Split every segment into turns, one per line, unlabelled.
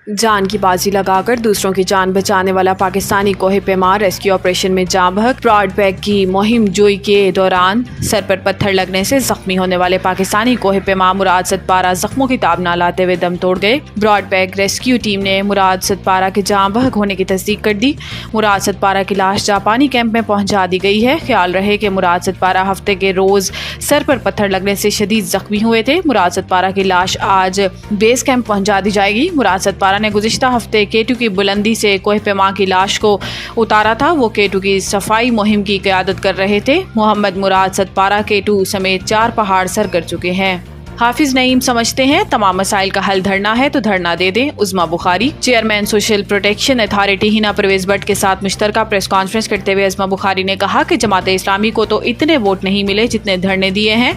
جان کی بازی لگا کر دوسروں کی جان بچانے والا پاکستانی کوہ پیما ریسکیو آپریشن میں جاں بحق۔ براڈ بیگ کی مہم جوئی کے دوران سر پر پتھر لگنے سے زخمی ہونے والے پاکستانی کوہ پیما مراد ستپارہ زخموں کی تاب نہ لاتے ہوئے دم توڑ گئے۔ براڈ بیگ ریسکیو ٹیم نے مراد ستپارہ کے جاں بحق ہونے کی تصدیق کر دی۔ مراد ستپارہ کی لاش جاپانی کیمپ میں پہنچا دی گئی ہے۔ خیال رہے کہ مراد ستپارہ ہفتے کے روز سر پر پتھر لگنے سے شدید زخمی ہوئے تھے۔ مراد ستپارہ کی لاش آج بیس کیمپ پہنچا دی جائے گی۔ مراد ستپارہ نے گزشتہ ہفتے K2 کی بلندی سے کوہ پیما کی لاش کو اتارا تھا۔ وہ K2 کی صفائی مہم کی قیادت کر رہے تھے۔ محمد مراد ستپارہ K2 سمیت 4 پہاڑ سر کر چکے ہیں۔ حافظ نعیم سمجھتے ہیں تمام مسائل کا حل دھرنا ہے تو دھرنا دے دیں۔ Uzma Bukhari chairman social protection authority Hina Pervez but کے ساتھ مشترکہ پریس کانفرنس کرتے ہوئے عظمیٰ بخاری نے کہا کہ جماعت اسلامی کو تو اتنے ووٹ نہیں ملے جتنے دھرنے دیے ہیں۔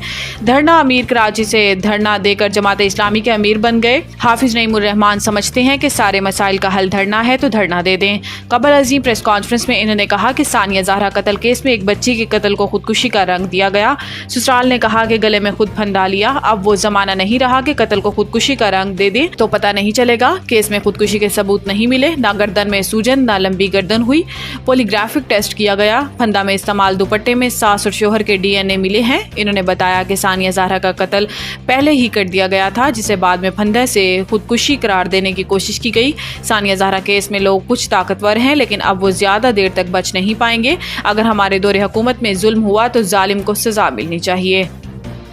دھرنا امیر کراچی سے دھرنا دے کر جماعت اسلامی کے امیر بن گئے۔ حافظ نعیم الرحمان سمجھتے ہیں کہ سارے مسائل کا حل دھرنا ہے تو دھرنا دے دیں۔ قبل ازیں پریس کانفرنس میں انہوں نے کہا کہ ثانیہ زہرا قتل کیس میں ایک بچی کے قتل کو خودکشی کا رنگ دیا گیا۔ سسرال نے کہا کہ گلے میں خود پھندا لیا۔ اب وہ زمانہ نہیں رہا کہ قتل کو خودکشی کا رنگ دے دیں تو پتہ نہیں چلے گا۔ کیس میں خودکشی کے ثبوت نہیں ملے، نہ گردن میں سوجن نہ لمبی گردن ہوئی۔ پولیگرافک ٹیسٹ کیا گیا۔ پھندا میں استعمال دوپٹے میں ساس اور شوہر کے DNA ملے ہیں۔ انہوں نے بتایا کہ ثانیہ زہرا کا قتل پہلے ہی کر دیا گیا تھا، جسے بعد میں پھندے سے خودکشی قرار دینے کی کوشش کی گئی۔ ثانیہ زہرا کیس میں لوگ کچھ طاقتور ہیں لیکن اب وہ زیادہ دیر تک بچ نہیں پائیں گے۔ اگر ہمارے دور حکومت میں ظلم ہوا تو ظالم کو سزا ملنی چاہیے۔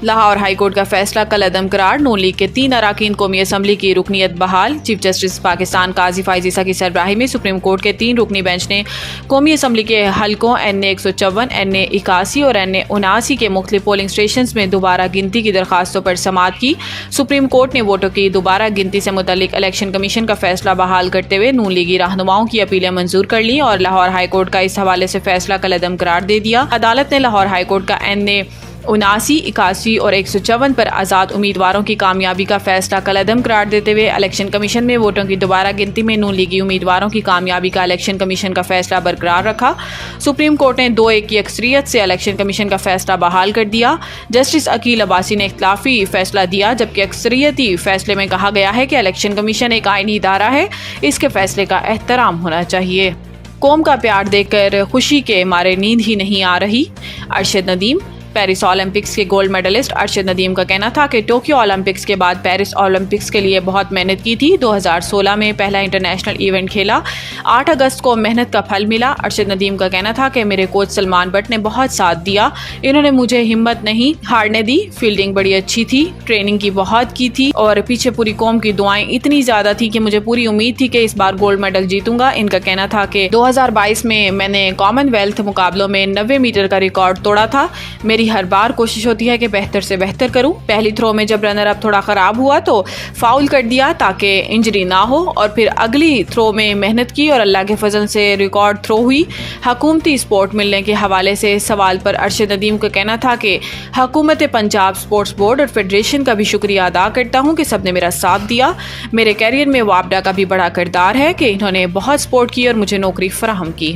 لاہور ہائی کورٹ کا فیصلہ کل عدم قرار۔ نون لیگ کے 3 اراکین قومی اسمبلی کی رکنیت بحال۔ چیف جسٹس پاکستان قاضی فائز عیسیٰ کی سربراہی میں سپریم کورٹ کے 3 رکنی بینچ نے قومی اسمبلی کے حلقوں NA 154، NA 81 اور NA 79 کے مختلف پولنگ اسٹیشنز میں دوبارہ گنتی کی درخواستوں پر سماعت کی۔ سپریم کورٹ نے ووٹوں کی دوبارہ گنتی سے متعلق الیکشن کمیشن کا فیصلہ بحال کرتے ہوئے نون لیگی رہنماؤں کی اپیلیں منظور کر لیں اور لاہور ہائی کورٹ کا اس حوالے سے فیصلہ کل عدم قرار دے دیا۔ عدالت نے لاہور ہائی کورٹ کا NA 79، 81 اور 154 پر آزاد امیدواروں کی کامیابی کا فیصلہ کل عدم قرار دیتے ہوئے الیکشن کمیشن میں ووٹوں کی دوبارہ گنتی میں نون لیگی امیدواروں کی کامیابی کا الیکشن کمیشن کا فیصلہ برقرار رکھا۔ سپریم کورٹ نے 2-1 کی اکثریت سے الیکشن کمیشن کا فیصلہ بحال کر دیا۔ جسٹس عقیل عباسی نے اختلافی فیصلہ دیا، جبکہ اکثریتی فیصلے میں کہا گیا ہے کہ الیکشن کمیشن ایک آئینی ادارہ ہے، اس کے فیصلے کا احترام ہونا چاہیے۔ قوم کا پیار دیکھ کر خوشی کے مارے نیند ہی نہیں آ رہی۔ ارشد ندیم پیرس اولمپکس کے گولڈ میڈلسٹ ارشد ندیم کا کہنا تھا کہ ٹوکیو اولمپکس کے بعد پیرس اولمپکس کے لیے بہت محنت کی تھی۔ 2016 میں پہلا انٹرنیشنل ایونٹ کھیلا، 8 اگست کو محنت کا پھل ملا۔ ارشد ندیم کا کہنا تھا کہ میرے کوچ سلمان بٹ نے بہت ساتھ دیا، انہوں نے مجھے ہمت نہیں ہارنے دی۔ فیلڈنگ بڑی اچھی تھی، ٹریننگ کی بہت کی تھی اور پیچھے پوری قوم کی دعائیں اتنی زیادہ تھی کہ مجھے پوری امید تھی کہ اس بار گولڈ میڈل جیتوں گا۔ ان کا کہنا تھا کہ 2022 میں نے کامن ویلتھ مقابلوں میں 90 میٹر کا ریکارڈ توڑا تھا۔ میری ہر بار کوشش ہوتی ہے کہ بہتر سے بہتر کروں۔ پہلی تھرو میں جب رنر اپ تھوڑا خراب ہوا تو فاؤل کر دیا تاکہ انجری نہ ہو، اور پھر اگلی تھرو میں محنت کی اور اللہ کے فضل سے ریکارڈ تھرو ہوئی۔ حکومتی سپورٹ ملنے کے حوالے سے سوال پر ارشد ندیم کا کہنا تھا کہ حکومت پنجاب سپورٹس بورڈ اور فیڈریشن کا بھی شکریہ ادا کرتا ہوں کہ سب نے میرا ساتھ دیا۔ میرے کیریئر میں وابڈا کا بھی بڑا کردار ہے کہ انہوں نے بہت سپورٹ کی اور مجھے نوکری فراہم کی۔